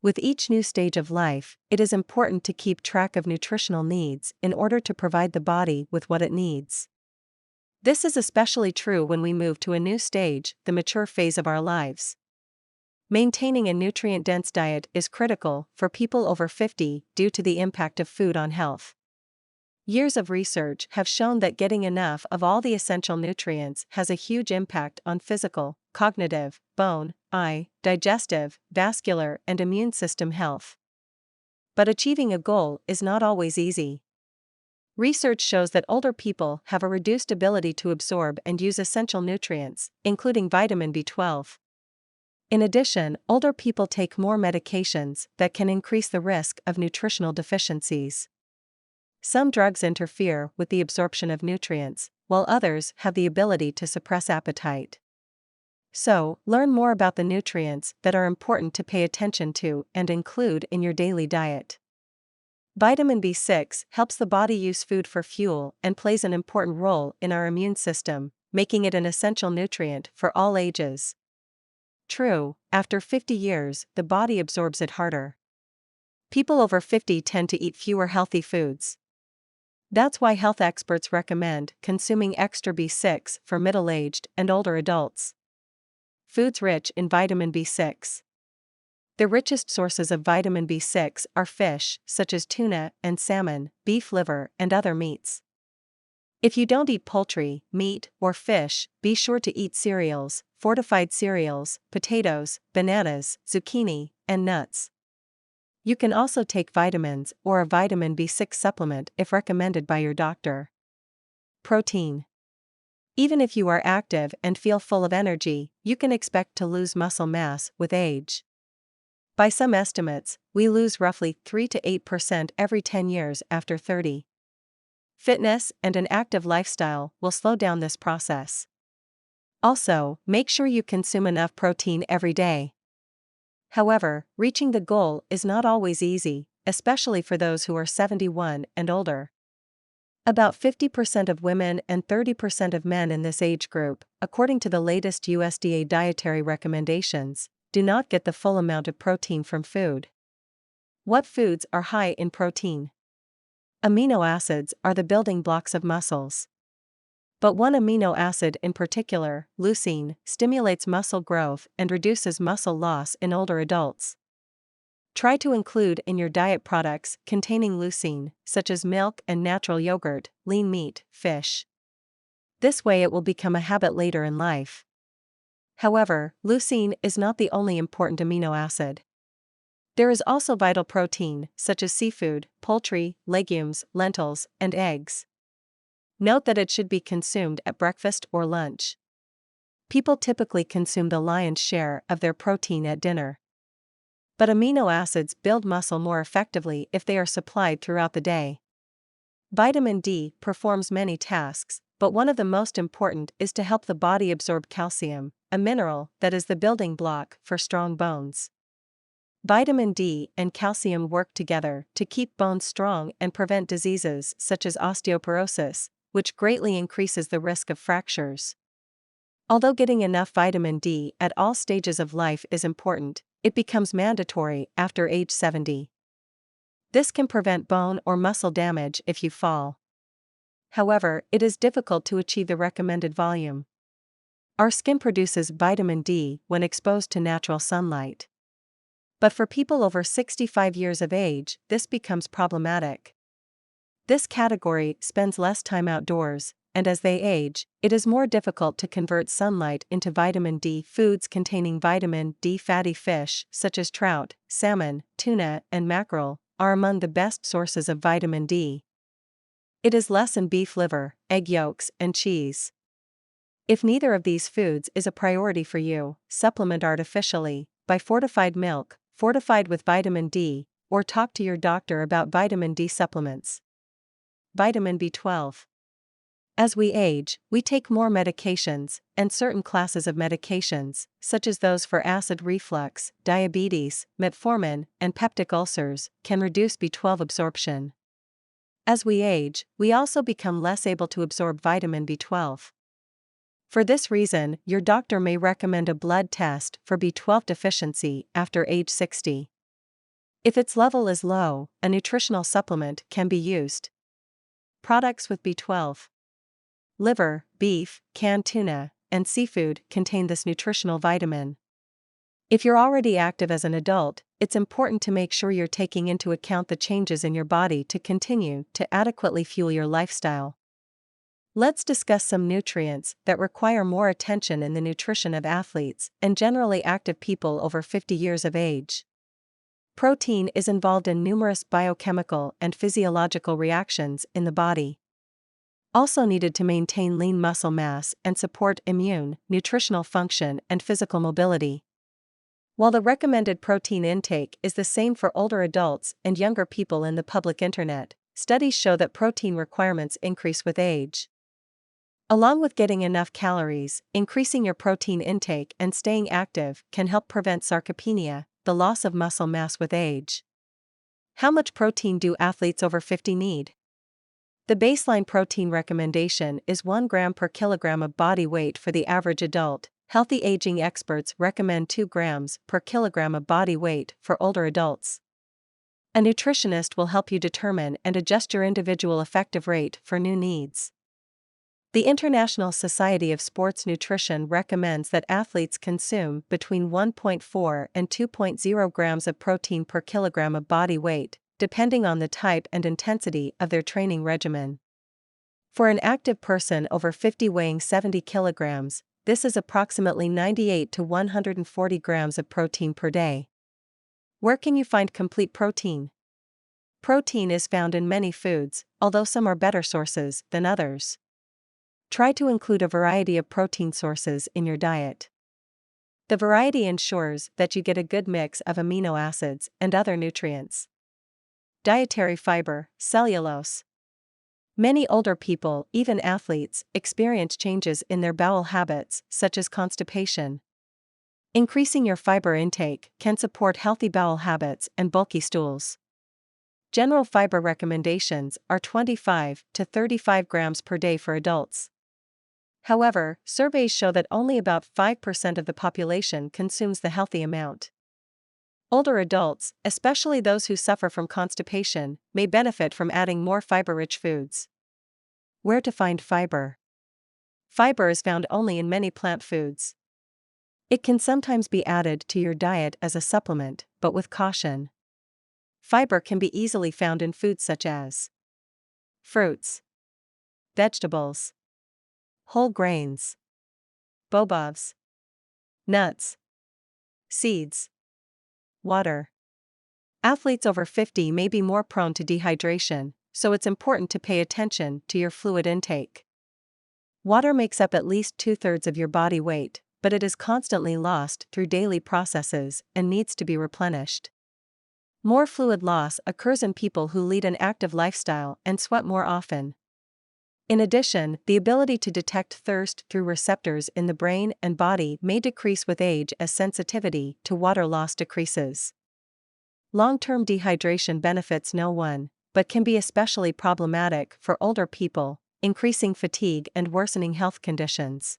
With each new stage of life, it is important to keep track of nutritional needs in order to provide the body with what it needs. This is especially true when we move to a new stage, the mature phase of our lives. Maintaining a nutrient-dense diet is critical for people over 50 due to the impact of food on health. Years of research have shown that getting enough of all the essential nutrients has a huge impact on physical, cognitive, bone, eye, digestive, vascular, and immune system health. But achieving a goal is not always easy. Research shows that older people have a reduced ability to absorb and use essential nutrients, including vitamin B12. In addition, older people take more medications that can increase the risk of nutritional deficiencies. Some drugs interfere with the absorption of nutrients, while others have the ability to suppress appetite. So, learn more about the nutrients that are important to pay attention to and include in your daily diet. Vitamin B6 helps the body use food for fuel and plays an important role in our immune system, making it an essential nutrient for all ages. True, after 50 years, the body absorbs it harder. People over 50 tend to eat fewer healthy foods. That's why health experts recommend consuming extra B6 for middle-aged and older adults. Foods rich in vitamin B6. The richest sources of vitamin B6 are fish, such as tuna and salmon, beef liver, and other meats. If you don't eat poultry, meat, or fish, be sure to eat cereals, fortified cereals, potatoes, bananas, zucchini, and nuts. You can also take vitamins or a vitamin B6 supplement if recommended by your doctor. Protein. Even if you are active and feel full of energy, you can expect to lose muscle mass with age. By some estimates, we lose roughly 3 to 8% every 10 years after 30. Fitness and an active lifestyle will slow down this process. Also, make sure you consume enough protein every day. However, reaching the goal is not always easy, especially for those who are 71 and older. About 50% of women and 30% of men in this age group, according to the latest USDA dietary recommendations, do not get the full amount of protein from food. What foods are high in protein? Amino acids are the building blocks of muscles. But one amino acid in particular, leucine, stimulates muscle growth and reduces muscle loss in older adults. Try to include in your diet products containing leucine, such as milk and natural yogurt, lean meat, fish. This way it will become a habit later in life. However, leucine is not the only important amino acid. There is also vital protein, such as seafood, poultry, legumes, lentils, and eggs. Note that it should be consumed at breakfast or lunch. People typically consume the lion's share of their protein at dinner. But amino acids build muscle more effectively if they are supplied throughout the day. Vitamin D performs many tasks, but one of the most important is to help the body absorb calcium, a mineral that is the building block for strong bones. Vitamin D and calcium work together to keep bones strong and prevent diseases such as osteoporosis, which greatly increases the risk of fractures. Although getting enough vitamin D at all stages of life is important, it becomes mandatory after age 70. This can prevent bone or muscle damage if you fall. However, it is difficult to achieve the recommended volume. Our skin produces vitamin D when exposed to natural sunlight. But for people over 65 years of age, this becomes problematic. This category spends less time outdoors, and as they age, it is more difficult to convert sunlight into vitamin D. Foods containing vitamin D. Fatty fish, such as trout, salmon, tuna, and mackerel, are among the best sources of vitamin D. It is less in beef liver, egg yolks, and cheese. If neither of these foods is a priority for you, supplement artificially by fortified milk, fortified with vitamin D, or talk to your doctor about vitamin D supplements. Vitamin B12. As we age, we take more medications, and certain classes of medications, such as those for acid reflux, diabetes, metformin, and peptic ulcers, can reduce B12 absorption. As we age, we also become less able to absorb vitamin B12. For this reason, your doctor may recommend a blood test for B12 deficiency after age 60. If its level is low, a nutritional supplement can be used. Products with B12. Liver, beef, canned tuna, and seafood contain this nutritional vitamin. If you're already active as an adult, it's important to make sure you're taking into account the changes in your body to continue to adequately fuel your lifestyle. Let's discuss some nutrients that require more attention in the nutrition of athletes and generally active people over 50 years of age. Protein is involved in numerous biochemical and physiological reactions in the body. Also needed to maintain lean muscle mass and support immune, nutritional function, and physical mobility. While the recommended protein intake is the same for older adults and younger people in the public internet, studies show that protein requirements increase with age. Along with getting enough calories, increasing your protein intake and staying active can help prevent sarcopenia, the loss of muscle mass with age. How much protein do athletes over 50 need? The baseline protein recommendation is 1 gram per kilogram of body weight for the average adult. Healthy aging experts recommend 2 grams per kilogram of body weight for older adults. A nutritionist will help you determine and adjust your individual effective rate for new needs. The International Society of Sports Nutrition recommends that athletes consume between 1.4 and 2.0 grams of protein per kilogram of body weight, depending on the type and intensity of their training regimen. For an active person over 50 weighing 70 kilograms, this is approximately 98 to 140 grams of protein per day. Where can you find complete protein? Protein is found in many foods, although some are better sources than others. Try to include a variety of protein sources in your diet. The variety ensures that you get a good mix of amino acids and other nutrients. Dietary fiber, cellulose. Many older people, even athletes, experience changes in their bowel habits, such as constipation. Increasing your fiber intake can support healthy bowel habits and bulky stools. General fiber recommendations are 25 to 35 grams per day for adults. However, surveys show that only about 5% of the population consumes the healthy amount. Older adults, especially those who suffer from constipation, may benefit from adding more fiber-rich foods. Where to find fiber? Fiber is found only in many plant foods. It can sometimes be added to your diet as a supplement, but with caution. Fiber can be easily found in foods such as fruits, vegetables, whole grains, bobovs, nuts, seeds, water. Athletes over 50 may be more prone to dehydration, so it's important to pay attention to your fluid intake. Water makes up at least 2/3 of your body weight, but it is constantly lost through daily processes and needs to be replenished. More fluid loss occurs in people who lead an active lifestyle and sweat more often. In addition, the ability to detect thirst through receptors in the brain and body may decrease with age as sensitivity to water loss decreases. Long-term dehydration benefits no one, but can be especially problematic for older people, increasing fatigue and worsening health conditions.